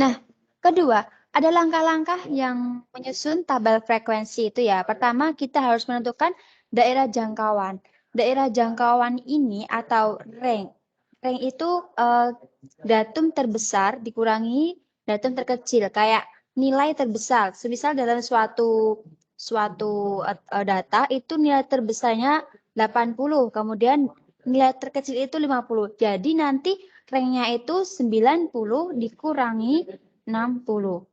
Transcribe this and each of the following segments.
Nah, kedua, ada langkah-langkah yang menyusun tabel frekuensi itu ya. Pertama, kita harus menentukan daerah jangkauan. Daerah jangkauan ini atau range. Range itu datum terbesar dikurangi datum terkecil. Kayak nilai terbesar. Semisal dalam suatu data itu nilai terbesarnya 80, kemudian nilai terkecil itu 50. Jadi nanti rank-nya itu 90 dikurangi 60.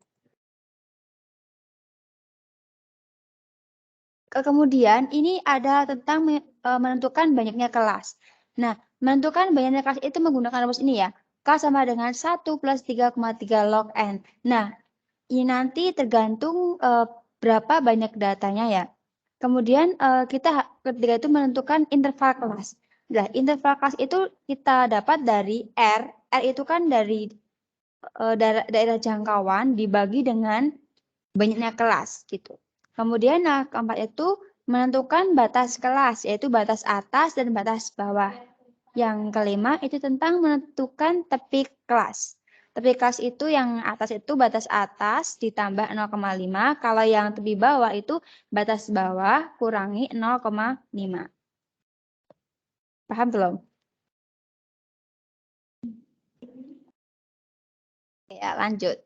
Kemudian ini ada tentang menentukan banyaknya kelas. Nah, menentukan banyaknya kelas itu menggunakan rumus ini ya. K sama dengan 1 plus 3,3 log N. Nah, ini nanti tergantung berapa banyak datanya ya. Kemudian kita ketiga itu menentukan interval kelas. Nah, interval kelas itu kita dapat dari R. R itu kan dari daerah jangkauan dibagi dengan banyaknya kelas gitu. Kemudian keempat itu menentukan batas kelas, yaitu batas atas dan batas bawah. Yang kelima itu tentang menentukan tepi kelas. Tepi kelas itu yang atas itu batas atas ditambah 0,5. Kalau yang tepi bawah itu batas bawah kurangi 0,5. Paham belum? Ya, lanjut.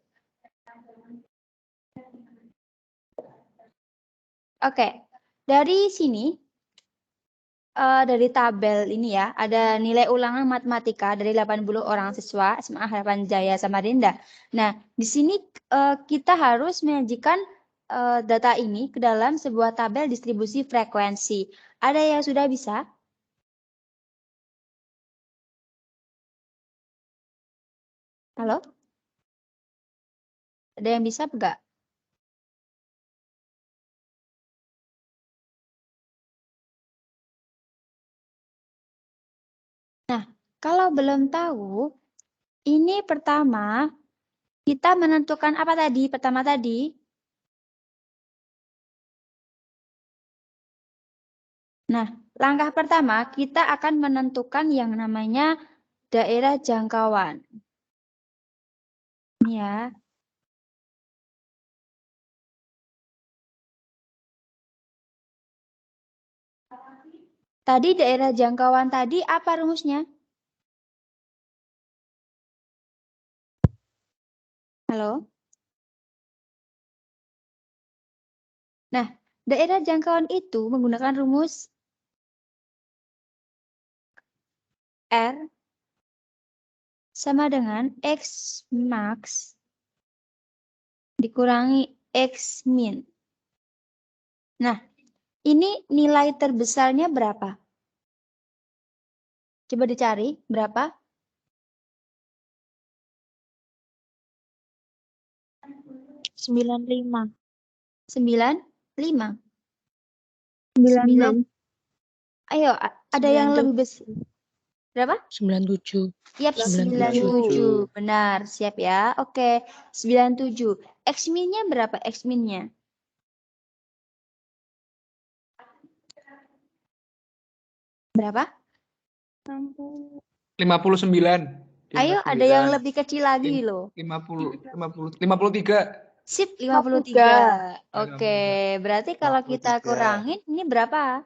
Oke, dari sini dari tabel ini ya, ada nilai ulangan matematika dari 80 orang siswa SMA Harapan Jaya Samarinda. Nah, di sini kita harus menyajikan data ini ke dalam sebuah tabel distribusi frekuensi. Ada yang sudah bisa? Halo? Ada yang bisa enggak? Nah, kalau belum tahu, ini pertama kita menentukan apa tadi? Pertama tadi. Nah, langkah pertama kita akan menentukan yang namanya daerah jangkauan. Ini ya. Tadi daerah jangkauan tadi apa rumusnya? Halo? Nah, daerah jangkauan itu menggunakan rumus R sama dengan X max dikurangi X min. Nah, ini nilai terbesarnya berapa? Coba dicari, berapa? 95. 95. 96. Ayo, ada yang lebih besar. Berapa? 97. Siap, 97. Benar, siap ya. Oke, 97. X min-nya berapa? X min-nya? Berapa? 59. Ayo, ada yang lebih kecil lagi loh. 53. Sip, 53. Oke, berarti kalau kita kurangin, ini berapa?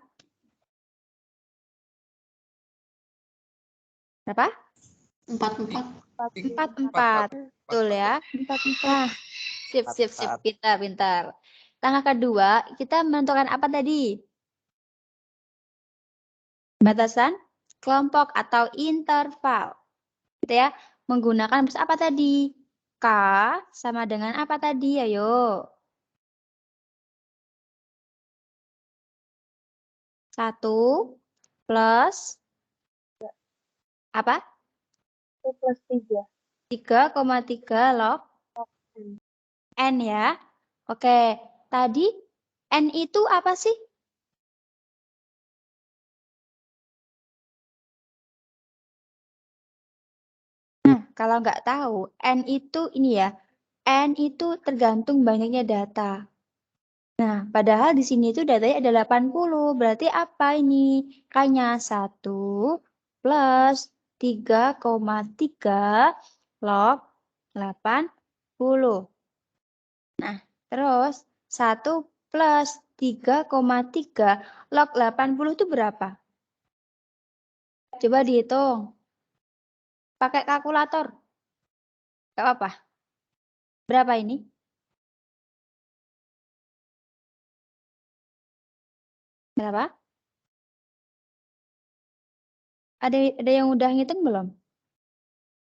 Berapa? 44. 44. Betul ya? 44. Sip, sip, sip. Pintar, pintar. Langkah kedua, kita menentukan apa tadi? Batasan kelompok atau interval. Gitu ya. Menggunakan apa tadi? K sama dengan apa tadi? Ayo. 1 plus apa? 1 plus 3. 3,3 log N ya. Oke, tadi N itu apa sih? Nah, kalau nggak tahu, N itu ini ya. N itu tergantung banyaknya data. Nah, padahal di sini itu datanya ada 80. Berarti apa ini? K-nya 1 plus 3,3 log 80. Nah, terus 1 plus 3,3 log 80 itu berapa? Coba dihitung. Pakai kalkulator. Gak apa-apa. Berapa ini? Berapa? Ada yang udah ngitung belum?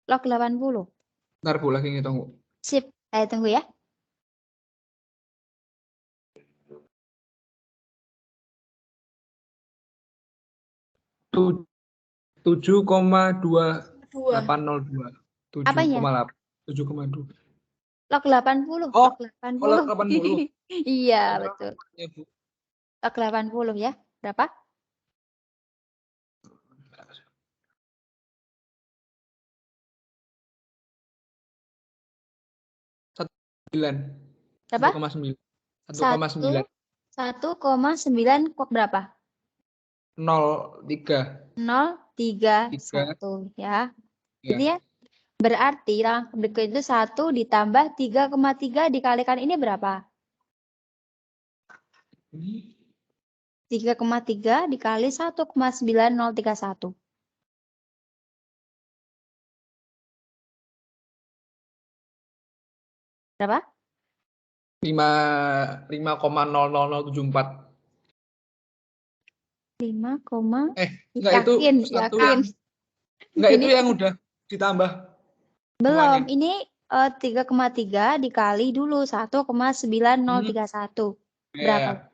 Log 80. Ntar Bu lagi ngitung, Bu. Sip. Ayo tunggu ya. Tu- 7,2802. Apanya? 7,2. Log 80. Oh, Log 80. log 80. Iya, betul. Ya, Bu. Log 80 ya. Berapa? Berapa? Berapa? 1,9. 1,9 berapa? 0,3. 0,31 ya. Ini Ya. ya. Berarti langkah berikut itu 1 ditambah 3,3 dikalikan ini berapa? 3,3 dikali 1,9031. Berapa? 5,00074. 5, Enggak itu yakin, satu yakin. enggak itu Ini yang udah ditambah belum. semuanya. Ini 3,3 dikali dulu 1,9031. Berapa? Ya.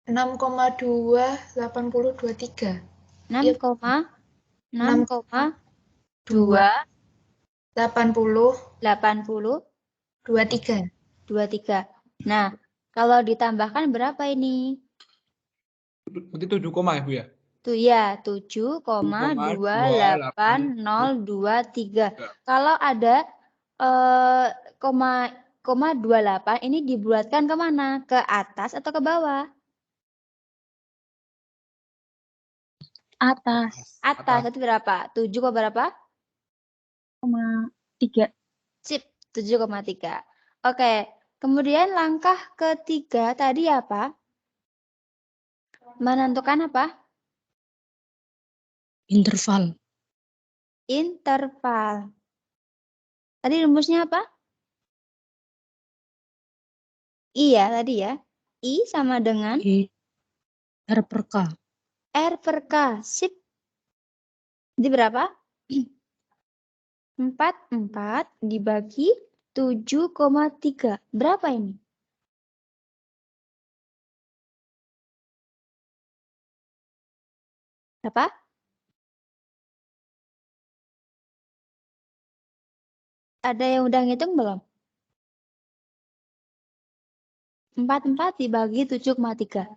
6,28023. 6,2 80 80 23. 23. Nah, kalau ditambahkan berapa ini? Berarti 7 koma ya, Bu ya? Tuh ya, 7,28023. Kalau ada koma 28 ini dibulatkan kemana? Ke atas atau ke bawah? Atas. Atas. Itu berapa? 7, berapa? 3. Sip, 7,3. Oke, kemudian langkah ketiga tadi apa? Menentukan apa? Interval. Interval. Tadi rumusnya apa? I ya tadi ya. I sama dengan R per K. R per K. Sip. Jadi berapa? 4 dibagi 7,3. Berapa ini? Berapa? Ada yang udah ngitung belum? 4 dibagi 7,3.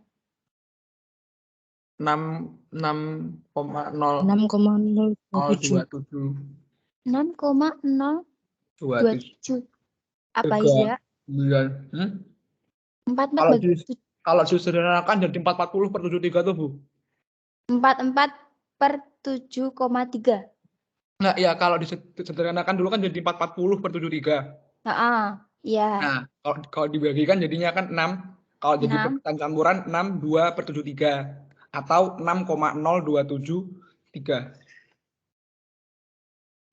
6,027. 6,027. Apa 3, iya? 9. 4 bagi Kalau disederhanakan jadi 440 per 73 tuh, Bu. 44 per 7,3. Nah, ya kalau disederhanakan dulu kan jadi 440 per 73. Iya. Nah, kalau dibagikan jadinya kan 6. Kalau jadi 6. pecahan campuran 62 per 73. Atau 6,0273.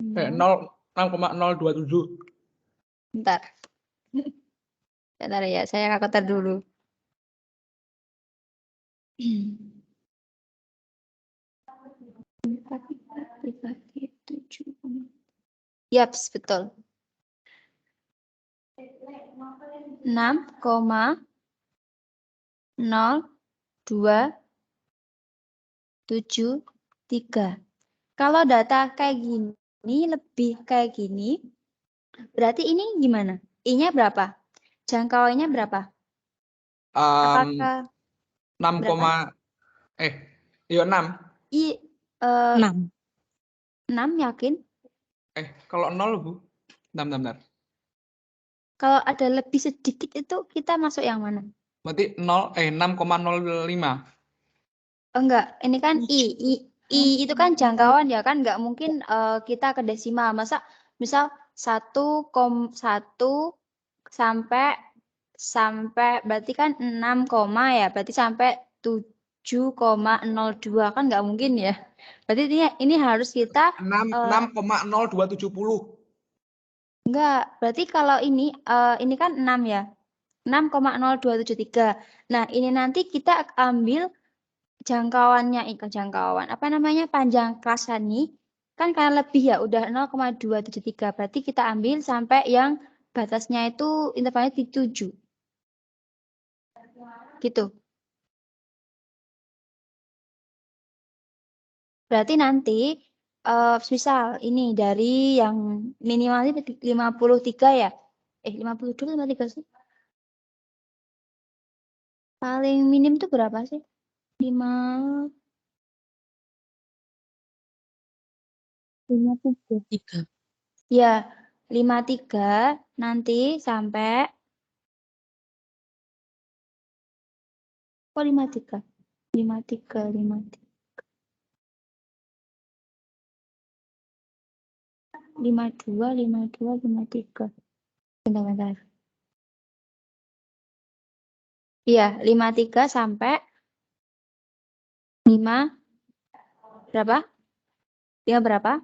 6,027. Bentar. Bentar ya, saya kalkulator dulu. Dibagi 7. Yaps, betul. 6,0273. Kalau data kayak gini, lebih kayak gini, berarti ini gimana? I-nya berapa? Jangkauannya berapa? Apakah 6, berapa? 6. 6. 6 yakin? Kalau 0, Bu. Bentar. Kalau ada lebih sedikit itu kita masuk yang mana? Berarti 6,05. Enggak, ini kan I itu kan jangkauan ya kan, nggak mungkin kita ke desimal. Masa misal 1,1 sampai berarti kan 6, ya, berarti sampai 7,02 kan nggak mungkin ya. Berarti ini harus kita 6,0270. enggak, berarti kalau ini kan 6 ya. 6,0273. Nah, ini nanti kita ambil jangkauannya, jangkauan apa namanya, panjang kelas ini kan karena lebih ya, udah 0,273, berarti kita ambil sampai yang batasnya itu intervalnya di 7 gitu. Berarti nanti misal ini dari yang minimalnya 53 ya, 52 sama 3 sih, paling minim tuh berapa sih? 53 ya, 53 nanti sampai 53 53 52 53. Bentar. Iya, 53 sampai 5 berapa? 5 berapa?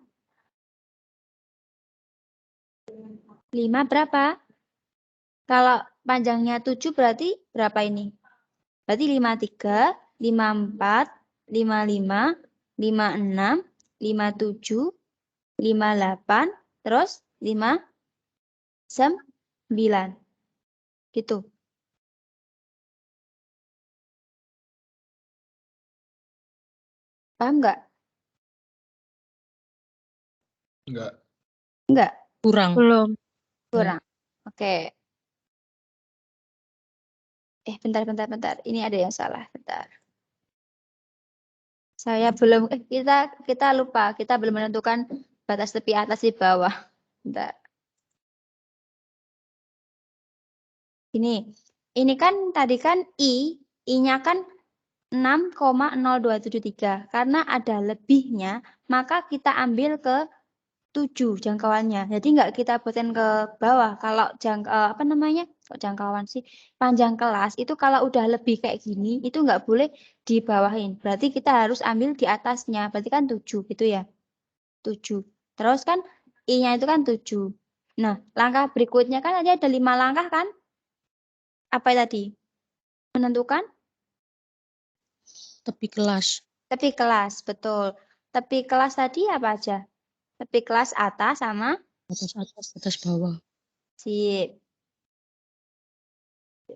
5 berapa? Kalau panjangnya 7 berarti berapa ini? Berarti 53, 54, 55, 56, 57, 58, terus 59. Gitu. Paham nggak? Enggak. Enggak? Kurang. Belum. Kurang. Oke. Bentar. Ini ada yang salah. Bentar. Saya belum, kita lupa. Kita belum menentukan batas tepi atas di bawah. Bentar. Ini kan tadi kan I-nya kan 6,0273. Karena ada lebihnya, maka kita ambil ke 7 jangkauannya. Jadi nggak kita buatin ke bawah. Kalau apa namanya? Kok jangkauan sih? Panjang kelas itu kalau udah lebih kayak gini, itu nggak boleh dibawahin. Berarti kita harus ambil di atasnya. Berarti kan 7 gitu ya. 7. Terus kan I-nya itu kan 7. Nah, langkah berikutnya kan tadi ada 5 langkah kan? Apa tadi? Menentukan? Tepi kelas. Tepi kelas, betul. Tepi kelas tadi apa aja? Tepi kelas atas sama? Atas bawah. Sip.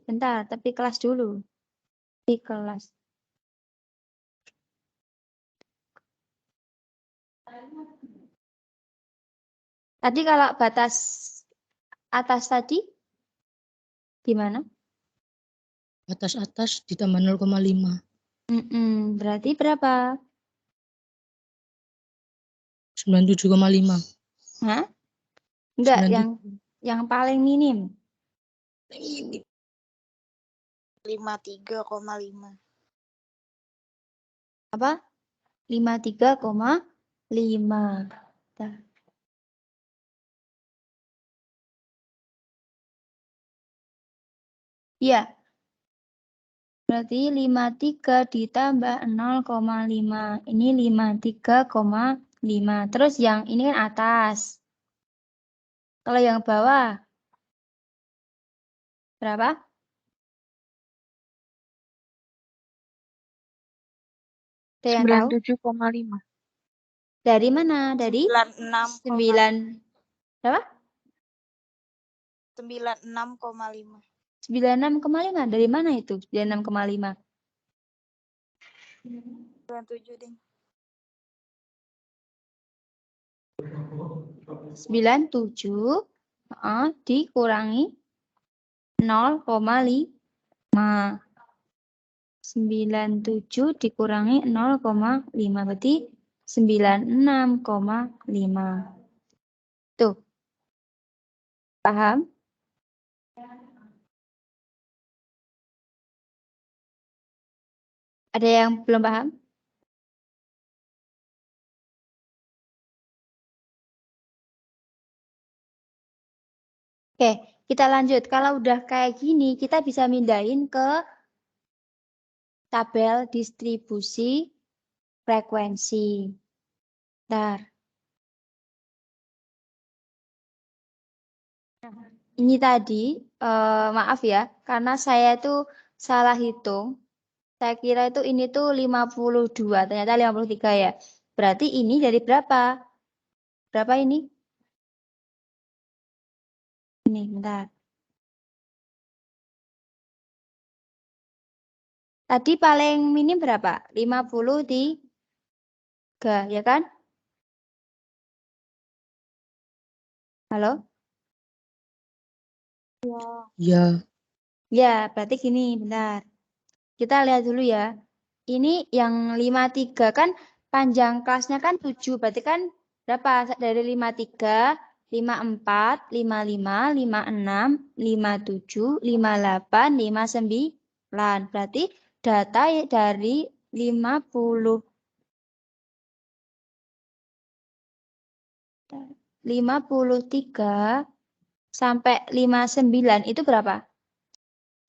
Bentar, tepi kelas dulu. Tepi kelas. Tadi kalau batas atas tadi gimana? Batas atas ditambah 0,5. Berarti berapa? 97,5. Hah? Enggak, yang paling minim. 53,5. Apa? 53,5. Iya. Berarti 53 ditambah 0,5. Ini 53,5. Terus yang ini kan atas. Kalau yang bawah berapa? Ada yang tahu? 97,5. Dari mana? Dari 96,5. berapa? 96,5. 96,5. Dari mana itu? 96,5. 97 ding. 97 dikurangi 0,5. 97 dikurangi 0,5 berarti 96,5. Tuh. Paham? Ada yang belum paham? Oke, kita lanjut. Kalau udah kayak gini, kita bisa mindahin ke tabel distribusi frekuensi. Bentar. Ini tadi, maaf ya, karena saya itu salah hitung. Saya kira itu ini tuh 52, ternyata 53 ya. Berarti ini dari berapa? Berapa ini? Ini, bentar. Tadi paling minim berapa? 53, ya kan? Halo? Ya. Ya, berarti gini, bentar. Kita lihat dulu ya. Ini yang 53 kan panjang kelasnya kan 7, berarti kan berapa? Dari 53, 54, 55, 56, 57, 58, 59. Berarti data dari 53 sampai 59 itu berapa?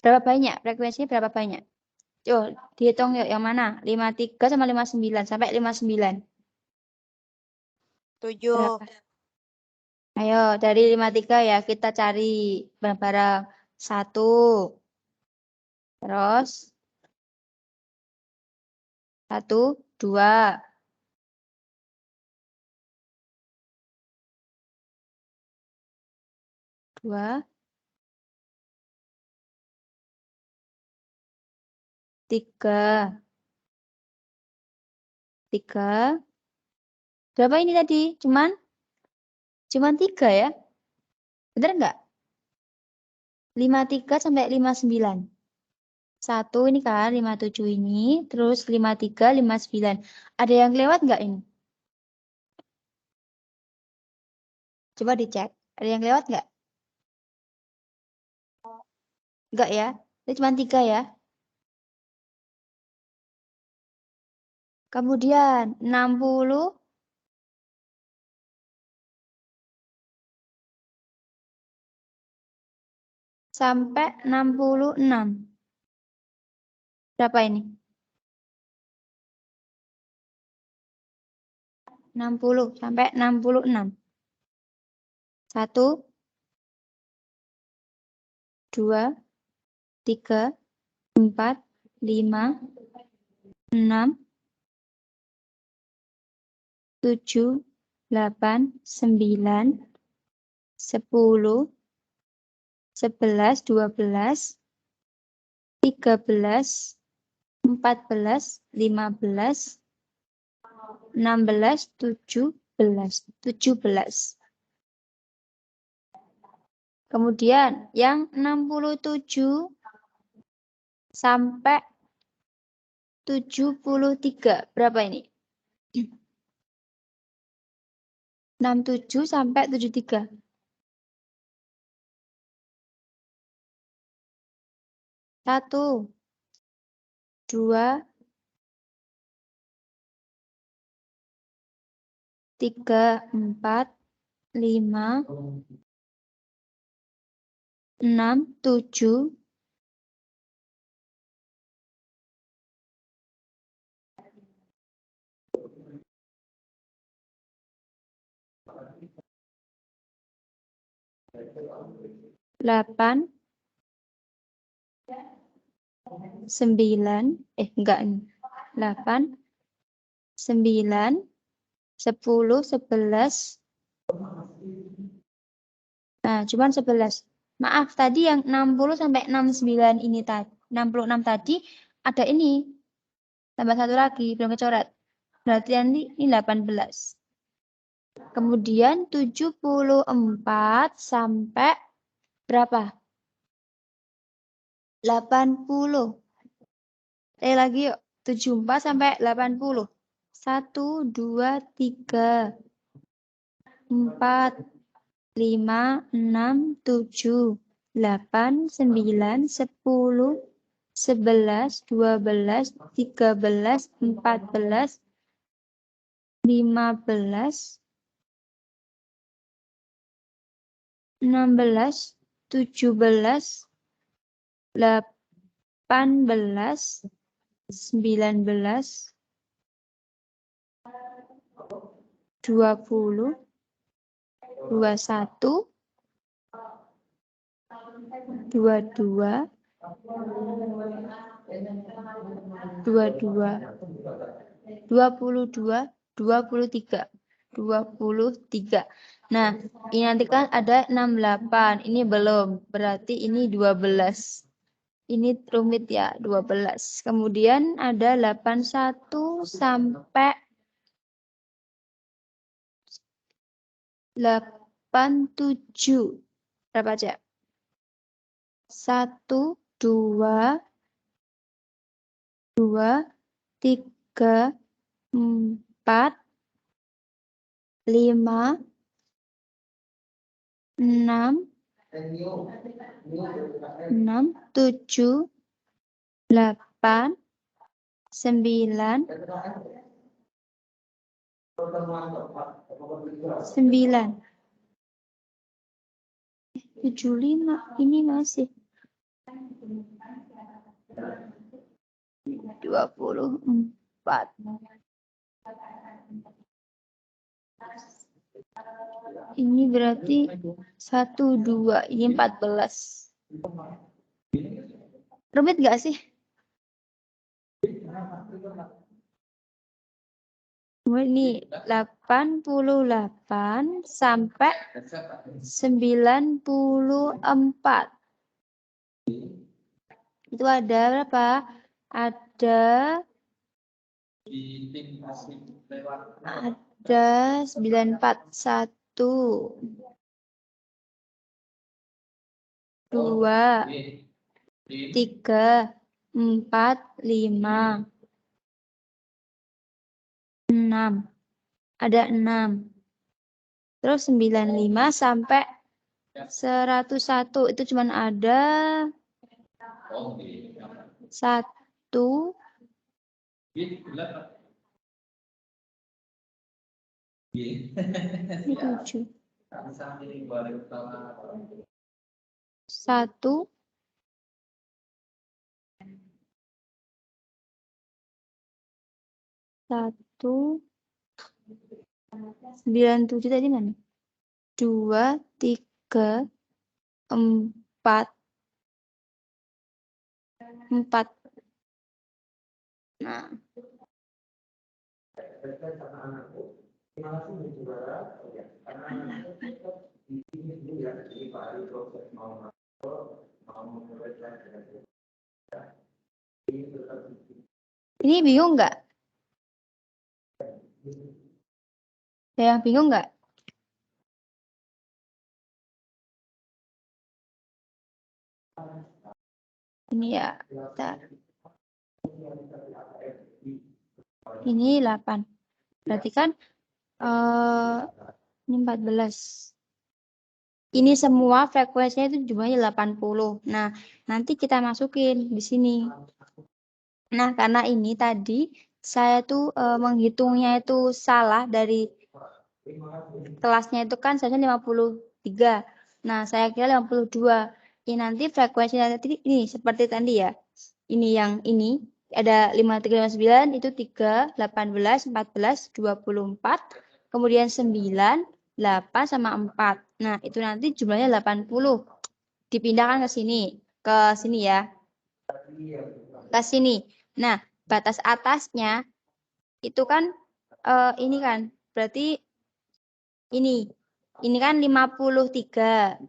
Berapa banyak? Frekuensinya berapa banyak? Yuk, dihitung yuk yang mana? 53 sama 59 sampai 59. 7. Berapa? Ayo, dari 53 ya kita cari bareng-bareng. 1. Terus 1, 2. 2, 3. 3. Berapa ini tadi? Cuman 3 ya? Bener nggak? 53 sampai 59. 1 ini kan 57 ini, terus 53, 59. Ada yang lewat nggak ini? Coba dicek. Ada yang lewat nggak? Enggak ya? Itu cuma 3 ya. Kemudian 60 sampai 66. Berapa ini? 60 sampai 66. 1, 2, 3, 4, 5, 6, 7, 8, 9, 10, 11, 12, 13, 14, 15, 16, 17. Kemudian yang 67 sampai 73. Berapa ini? 67 sampai 73. 1, 2, 3, 4, 5, 6, 7, 8, 9, enggak ini. 8, 9, 10, 11. Nah, cuman 11. Maaf, tadi yang 60 sampai 69 ini tadi, 66 tadi ada ini. Tambah satu lagi, belum kecoret. Berarti nanti ini 18. Kemudian 74 sampai berapa? 80. Lagi yuk. 74 sampai 80. 1, 2, 3, 4, 5, 6, 7, 8, 9, 10, 11, 12, 13, 14, 15, 16, 17, 18, 19, 20, 21, 22, 22, 22, 23, 23. Nah, ini nanti kan ada 68. Ini belum, berarti ini 12. Ini rumit ya, 12. Kemudian ada 81 sampai 87. Berapa aja? 1, 2, 3, 4, 5, 6, 7, 8, 9, 9, 75. Ini masih 24. Ini berarti 1, 2. Ini 14. Rumit nggak sih? Ini 88 sampai 94. Itu ada berapa? Ada 94. 1, 2, 3, 4, 5, 6. Ada 6. Terus 95 sampai 101. Itu cuman ada 1, 7. 1, 97 tadi mana? 2, 3, 4. 4. Nah. Ini bingung nggak? Ada yang bingung nggak? Ini ya. Bentar. Ini 8. Berarti kan ini 14. Ini semua frekuensinya itu jumlahnya 80. Nah, nanti kita masukin di sini. Nah, karena ini tadi saya tuh menghitungnya itu salah dari kelasnya itu kan seharusnya 53. Nah, saya kira 52. Ini nanti frekuensinya nanti ini seperti tadi ya. Ini yang ini ada 53, 59 itu 3, 18, 14, 24, kemudian 9, 8 sama 4. Nah, itu nanti jumlahnya 80. Dipindahkan ke sini ya. Ke sini. Nah, batas atasnya itu kan ini kan berarti ini kan 53.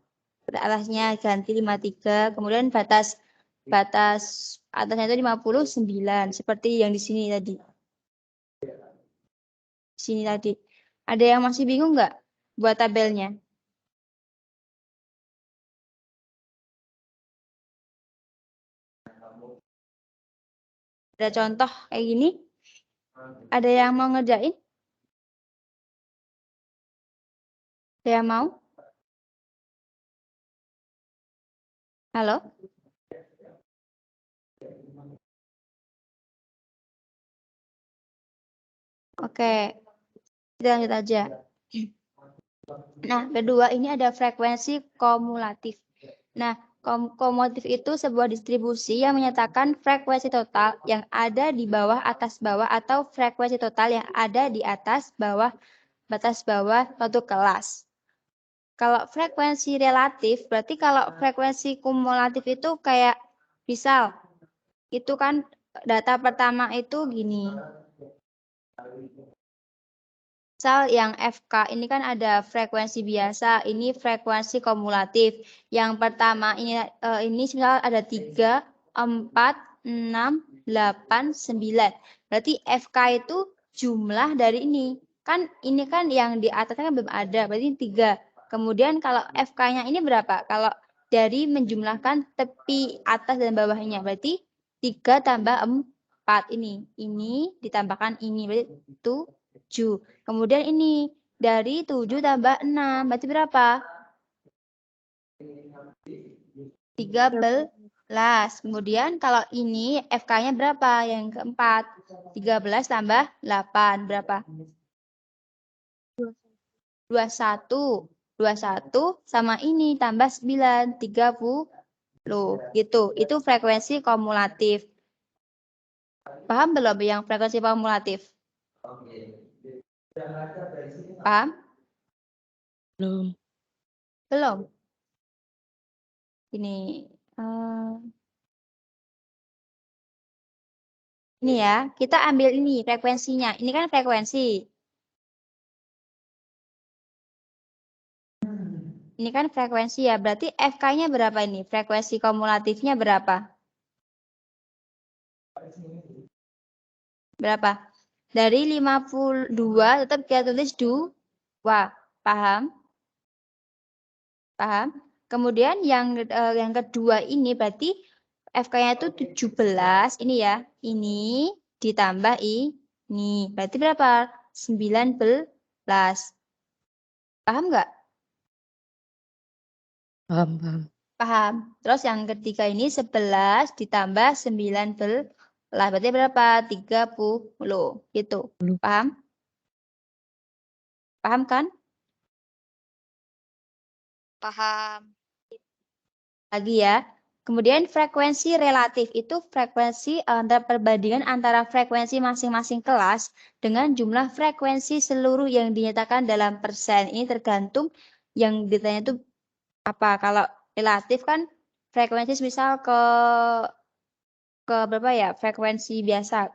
Atasnya ganti 53, kemudian batas atasnya itu 59 seperti yang di sini tadi. Sini tadi. Ada yang masih bingung nggak buat tabelnya? Ada contoh kayak gini? Ada yang mau ngerjain? Ada yang mau? Halo? Oke, kita lanjut aja. Nah, kedua ini ada frekuensi kumulatif. Nah, kumulatif itu sebuah distribusi yang menyatakan frekuensi total yang ada di bawah, atas, bawah, atau frekuensi total yang ada di atas, bawah, batas bawah suatu kelas. Kalau frekuensi relatif, berarti kalau frekuensi kumulatif itu kayak misal, itu kan data pertama itu gini. Misal yang FK ini kan ada frekuensi biasa, ini frekuensi kumulatif. Yang pertama ini misal ada 3, 4, 6, 8, 9. Berarti FK itu jumlah dari ini. Kan ini kan yang di atasnya kan belum ada, berarti 3. Kemudian kalau FK-nya ini berapa? Kalau dari menjumlahkan tepi atas dan bawahnya, berarti 3 tambah 4 ini. Ini ditambahkan ini, berarti 7. Kemudian ini dari 7 tambah 6, berarti berapa? 13. Kemudian kalau ini FK-nya berapa? Yang keempat. 13 tambah 8, berapa? 21. 21 sama ini tambah 9, 30. Gitu. Itu frekuensi kumulatif. Paham belum yang frekuensi kumulatif? Paham? Belum. Belum. Ini ya, kita ambil ini frekuensinya. Ini kan frekuensi. Ini kan frekuensi ya, berarti FK-nya berapa ini? Frekuensi kumulatifnya berapa? Berapa? Dari 52 tetap kita tulis 2. Paham? Paham? Kemudian yang kedua ini berarti FK-nya itu 17. Ini ya. Ini ditambah ini. Berarti berapa? 19. Paham nggak? Paham, paham. Paham. Terus yang ketiga ini 11 ditambah 19. Berarti berapa? 30. Gitu. Paham? Paham kan? Paham. Lagi ya. Kemudian frekuensi relatif itu frekuensi antara perbandingan antara frekuensi masing-masing kelas dengan jumlah frekuensi seluruh yang dinyatakan dalam persen. Ini tergantung yang ditanya itu apa. Kalau relatif kan frekuensi misal ke berapa ya? Frekuensi biasa.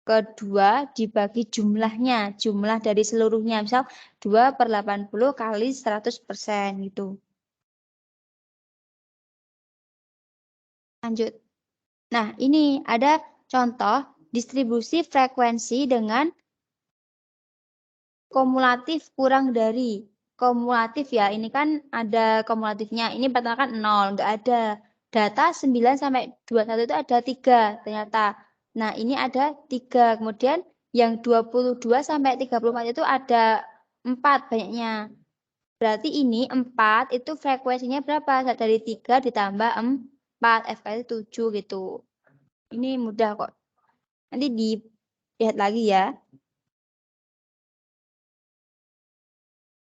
Kedua dibagi jumlahnya, jumlah dari seluruhnya. Misal 2/80 kali 100% gitu. Lanjut. Nah, ini ada contoh distribusi frekuensi dengan kumulatif kurang dari. Kumulatif ya, ini kan ada kumulatifnya. Ini pertama kan 0, nggak ada. Data 9 sampai 21 itu ada 3 ternyata. Nah, ini ada 3. Kemudian yang 22 sampai 34 itu ada 4 banyaknya. Berarti ini 4 itu frekuensinya berapa? Dari 3 ditambah 4, FK itu 7 gitu. Ini mudah kok. Nanti dilihat lagi ya.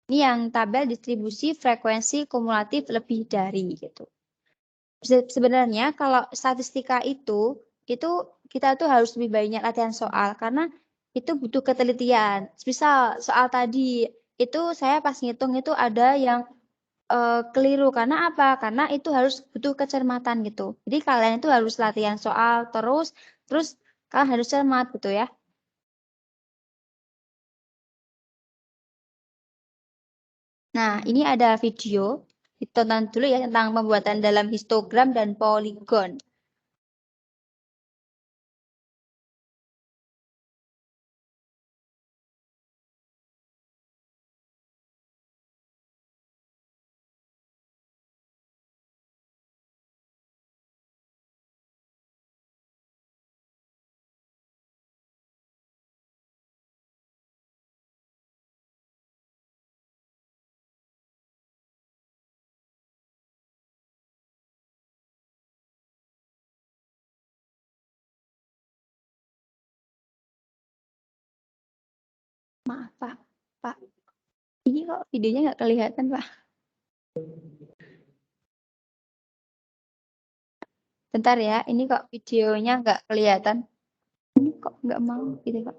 Ini yang tabel distribusi frekuensi kumulatif lebih dari gitu. Sebenarnya kalau statistika itu kita tuh harus lebih banyak latihan soal karena itu butuh ketelitian. Misal soal tadi itu saya pas ngitung itu ada yang keliru karena apa? Karena itu harus butuh kecermatan gitu. Jadi kalian itu harus latihan soal terus kalian harus cermat gitu ya. Nah, ini ada video. Ditonton dulu ya tentang pembuatan dalam histogram dan poligon. Maaf, Pak. Pak, ini kok videonya nggak kelihatan, Pak? Bentar ya, ini kok videonya nggak kelihatan. Ini kok nggak mau gitu, Pak.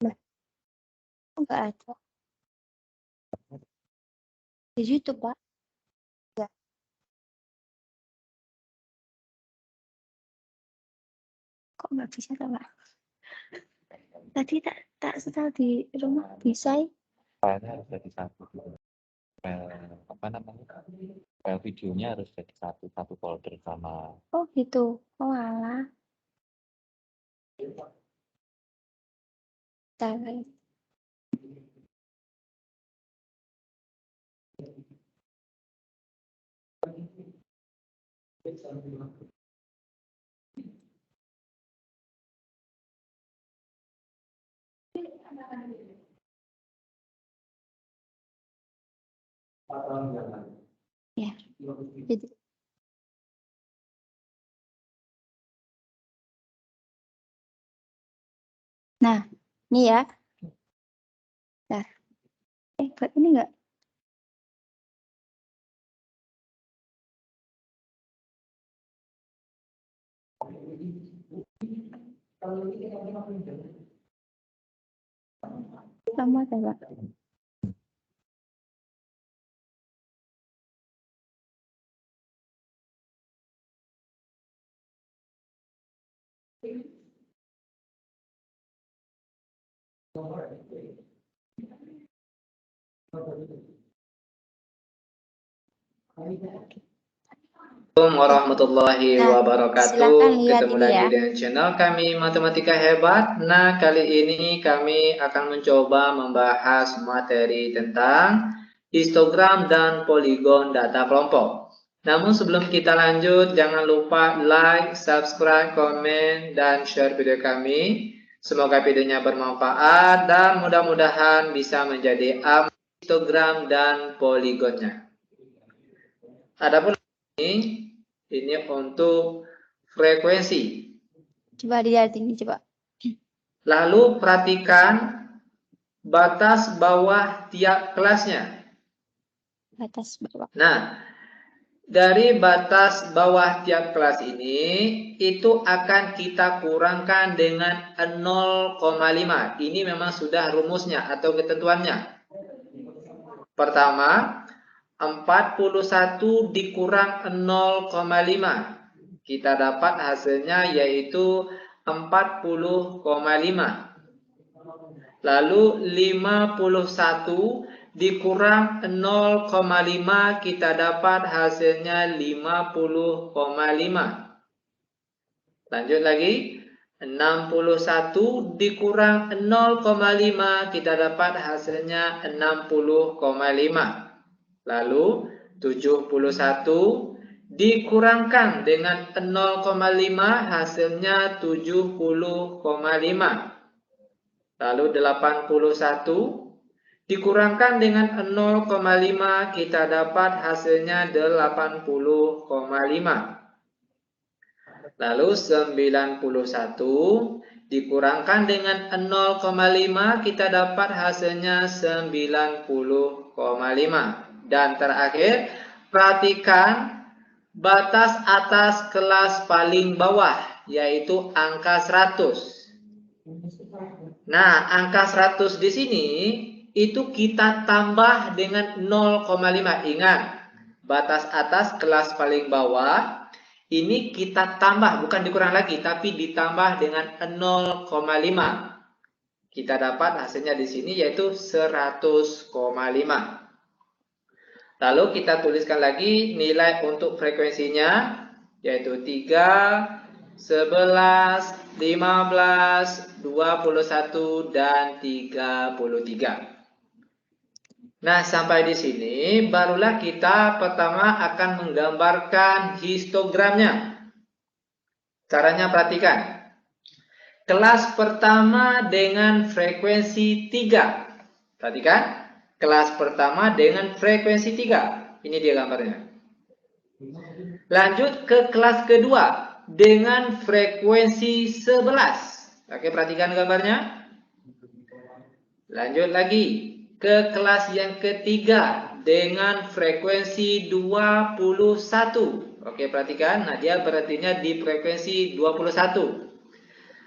Nah, kok nggak ada? Di YouTube, Pak. Ya. Kok nggak bisa, Pak? Tadi tak setel di rumah bisa ya? Filenya harus jadi satu. Apa namanya? File videonya harus jadi satu folder sama. Oh gitu. Oh alah. Bentar. Ya. Jadi. Nah, ini ya. Bentar. Ini enggak? Lama ya, Pak. Assalamualaikum warahmatullahi Nah, wabarakatuh. silakan lihat Ketemu ini lagi ya. dengan channel kami Matematika Hebat. Nah, kali ini kami akan mencoba membahas materi tentang histogram dan poligon data kelompok. Namun sebelum kita lanjut, jangan lupa like, subscribe, komen, dan share video kami. Semoga videonya bermanfaat dan mudah-mudahan bisa menjadi aman histogram dan poligonnya. Adapun ini untuk frekuensi. Coba dilihat ini coba. Lalu perhatikan batas bawah tiap kelasnya. Batas bawah. Nah, dari batas bawah tiap kelas ini itu akan kita kurangkan dengan 0,5. Ini memang sudah rumusnya atau ketentuannya. Pertama, 41 dikurang 0,5. Kita dapat hasilnya yaitu 40,5. Lalu 51 dikurang 0,5 kita dapat hasilnya 50,5. Lanjut lagi. 61 dikurang 0,5 kita dapat hasilnya 60,5. Lalu 71 dikurangkan dengan 0,5 hasilnya 70,5. Lalu 81 dikurangkan dengan 0,5 kita dapat hasilnya 80,5. Lalu 91 dikurangkan dengan 0,5 kita dapat hasilnya 90,5. Dan terakhir, perhatikan batas atas kelas paling bawah, yaitu angka 100. Nah, angka 100 di sini, itu kita tambah dengan 0,5. Ingat, batas atas kelas paling bawah, ini kita tambah, bukan dikurang lagi, tapi ditambah dengan 0,5. Kita dapat hasilnya di sini, yaitu 100,5. Lalu kita tuliskan lagi nilai untuk frekuensinya, yaitu 3, 11, 15, 21, dan 33. Nah, sampai di sini barulah kita pertama akan menggambarkan histogramnya. Caranya perhatikan. Kelas pertama dengan frekuensi 3. Perhatikan. kelas pertama dengan frekuensi 3. Ini dia gambarnya. Lanjut ke kelas kedua dengan frekuensi 11. Oke, perhatikan gambarnya. Lanjut lagi ke kelas yang ketiga dengan frekuensi 21. Oke, perhatikan. Nah, dia berartinya di frekuensi 21.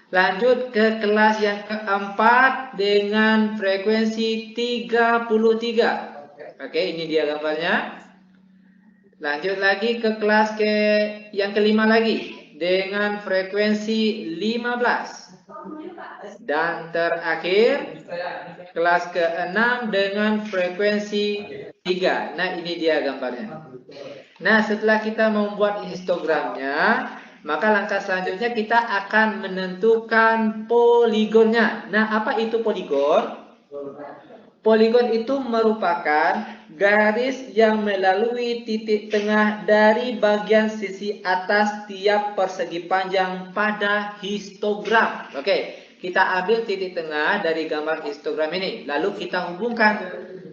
Lanjut ke kelas yang keempat dengan frekuensi 33. Oke, ini dia gambarnya. Lanjut lagi ke kelas yang kelima lagi dengan frekuensi 15. Dan terakhir kelas ke-6 dengan frekuensi 3. Nah, ini dia gambarnya. Nah, setelah kita membuat histogramnya, maka langkah selanjutnya kita akan menentukan poligonnya. Nah, apa itu poligon? Poligon itu merupakan garis yang melalui titik tengah dari bagian sisi atas tiap persegi panjang pada histogram. Oke, kita ambil titik tengah dari gambar histogram ini, lalu kita hubungkan.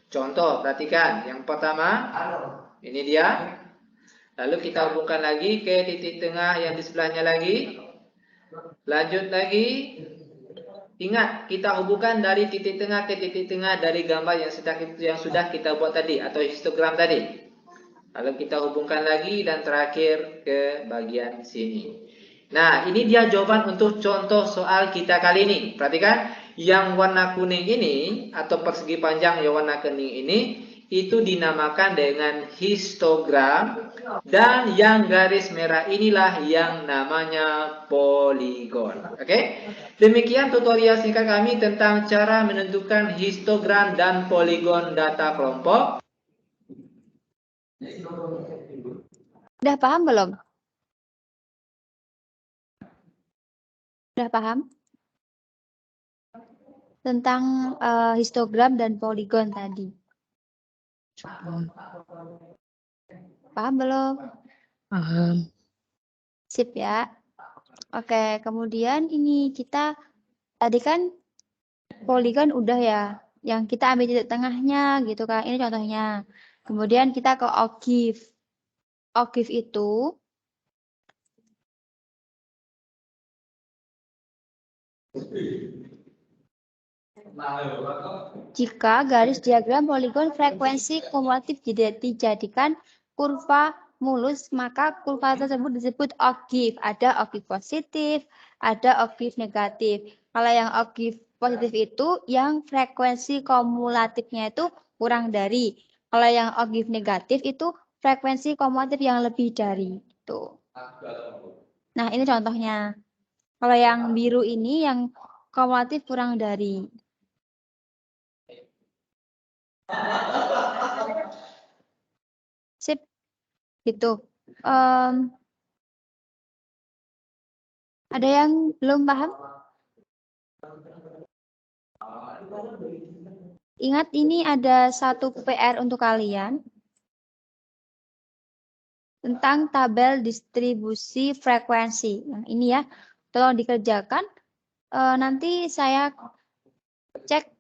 Contoh, perhatikan. Yang pertama, ini dia. Lalu kita hubungkan lagi ke titik tengah yang di sebelahnya lagi. Lanjut lagi. Ingat, kita hubungkan dari titik tengah ke titik tengah dari gambar yang sudah kita buat tadi atau histogram tadi. Lalu kita hubungkan lagi dan terakhir ke bagian sini. Nah, ini dia jawaban untuk contoh soal kita kali ini. Perhatikan, yang warna kuning ini atau persegi panjang yang warna kuning ini itu dinamakan dengan histogram, dan yang garis merah inilah yang namanya poligon. Oke? Demikian tutorial singkat kami tentang cara menentukan histogram dan poligon data kelompok. Udah paham belum? Udah paham? Tentang histogram dan poligon tadi. Paham belum? Paham. Sip ya. Oke, kemudian ini kita tadi kan poligon udah ya. Yang kita ambil titik tengahnya gitu kan. Ini contohnya. Kemudian kita ke ogive. Ogive itu jika garis diagram poligon frekuensi kumulatif dijadikan kurva mulus, maka kurva tersebut disebut ogive. Ada ogive positif, ada ogive negatif. Kalau yang ogive positif itu yang frekuensi kumulatifnya itu kurang dari. Kalau yang ogive negatif itu frekuensi kumulatif yang lebih dari. Tuh. Nah, ini contohnya. Kalau yang biru ini yang kumulatif kurang dari. Sip, gitu. Ada yang belum paham? Ingat, ini ada satu PR untuk kalian tentang tabel distribusi frekuensi. Yang ini ya, tolong dikerjakan. Nanti saya cek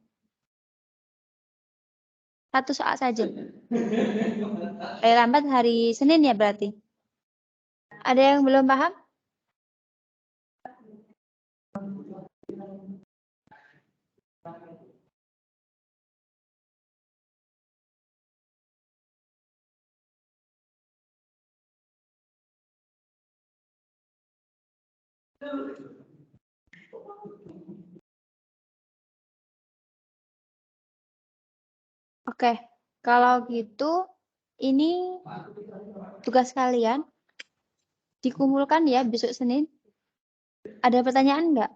satu soal saja. Lambat hari Senin ya berarti. Ada yang belum paham? Oke, kalau gitu ini tugas kalian dikumpulkan ya besok Senin. Ada pertanyaan enggak?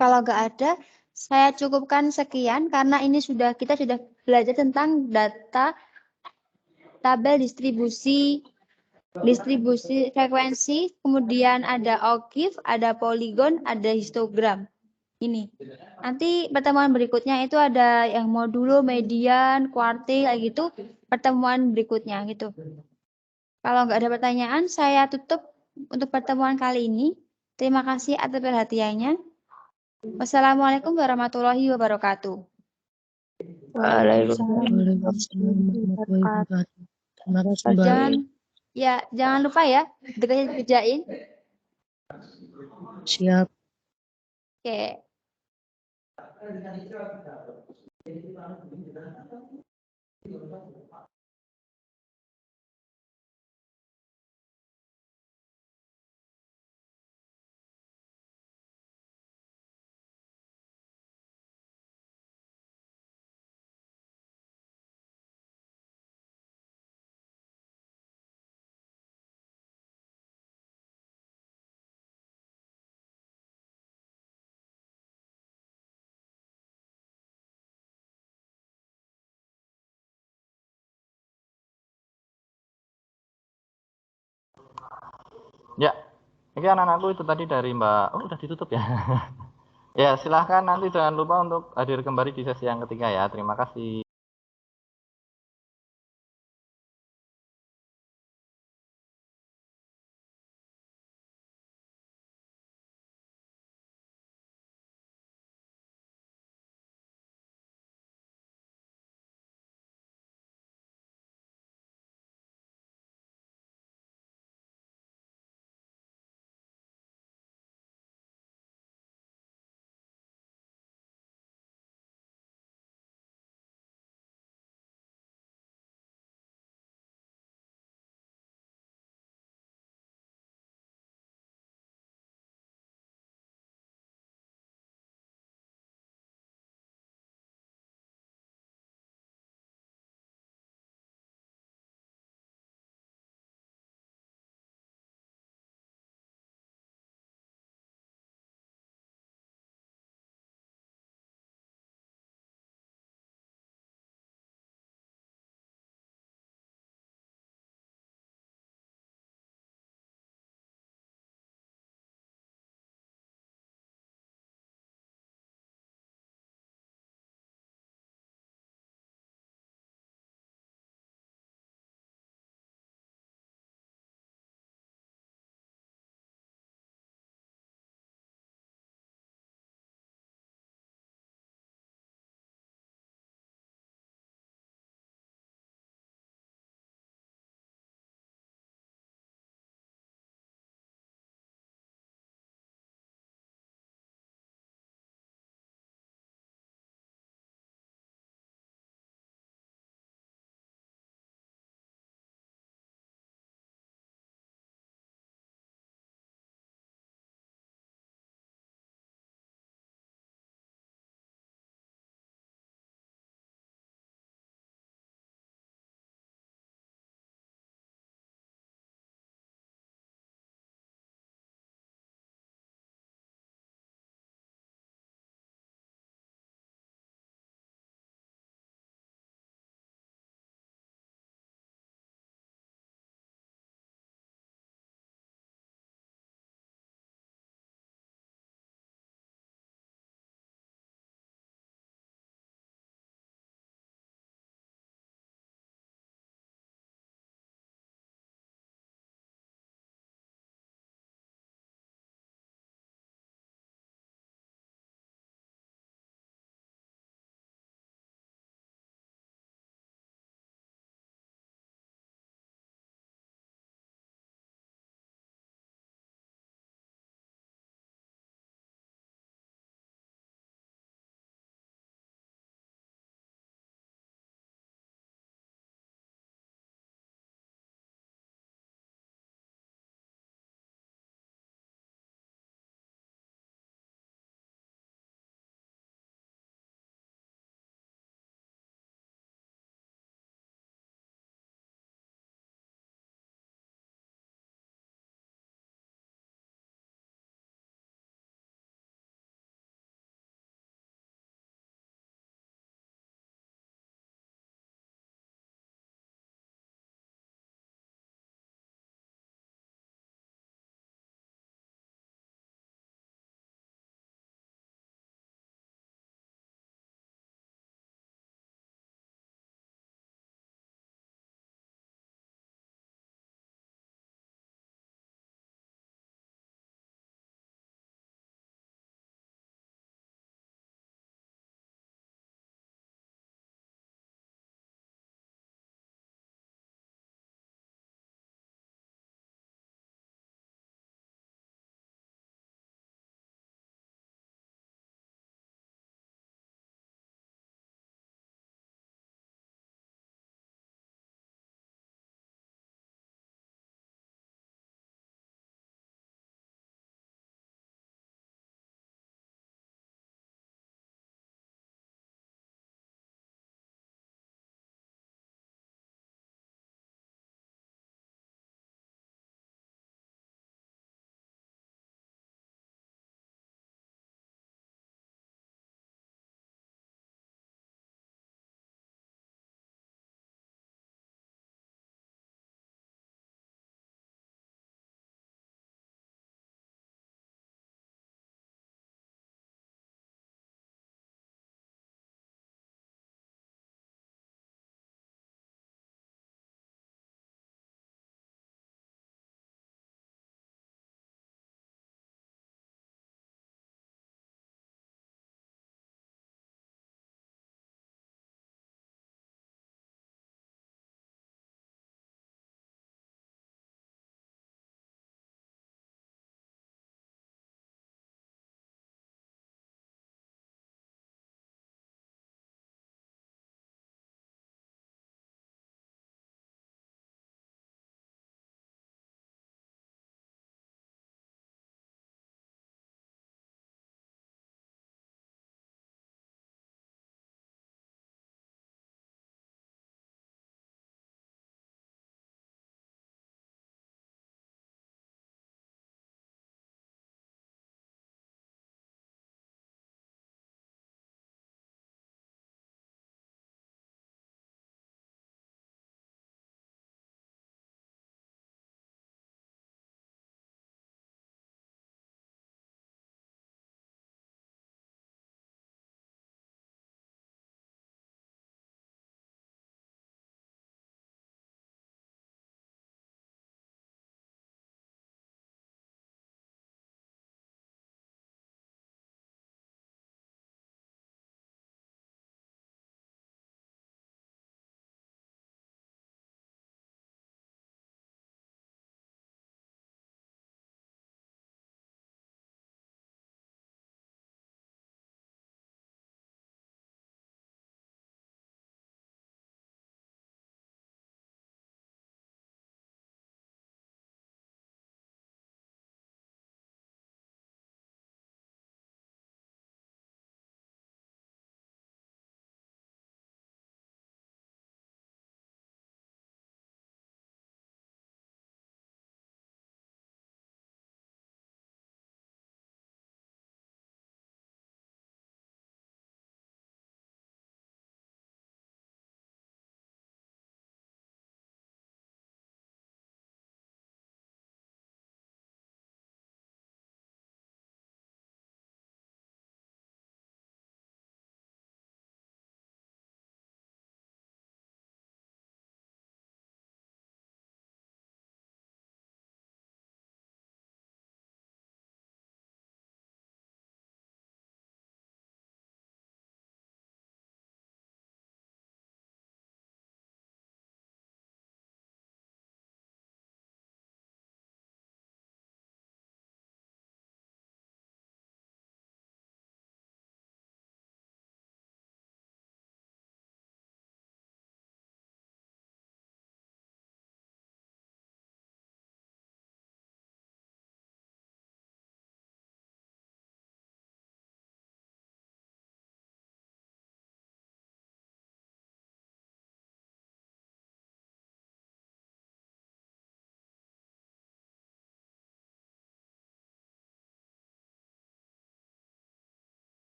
Kalau enggak ada, saya cukupkan sekian karena ini kita sudah belajar tentang data tabel distribusi frekuensi, kemudian ada ogive, ada poligon, ada histogram. Ini. Nanti pertemuan berikutnya itu ada yang modulo, median, kuartil, kayak gitu. Pertemuan berikutnya gitu. Kalau nggak ada pertanyaan, saya tutup untuk pertemuan kali ini. Terima kasih atas perhatiannya. Wassalamualaikum warahmatullahi wabarakatuh. Waalaikumsalam warahmatullahi wabarakatuh. Terima kasih, Mbak. Jangan lupa ya, tugasnya dikerjain. Siap. Oke. Ya, oke anak-anakku itu tadi dari Mbak. Oh, udah ditutup ya. Ya, silahkan nanti jangan lupa untuk hadir kembali di sesi yang ketiga ya. Terima kasih.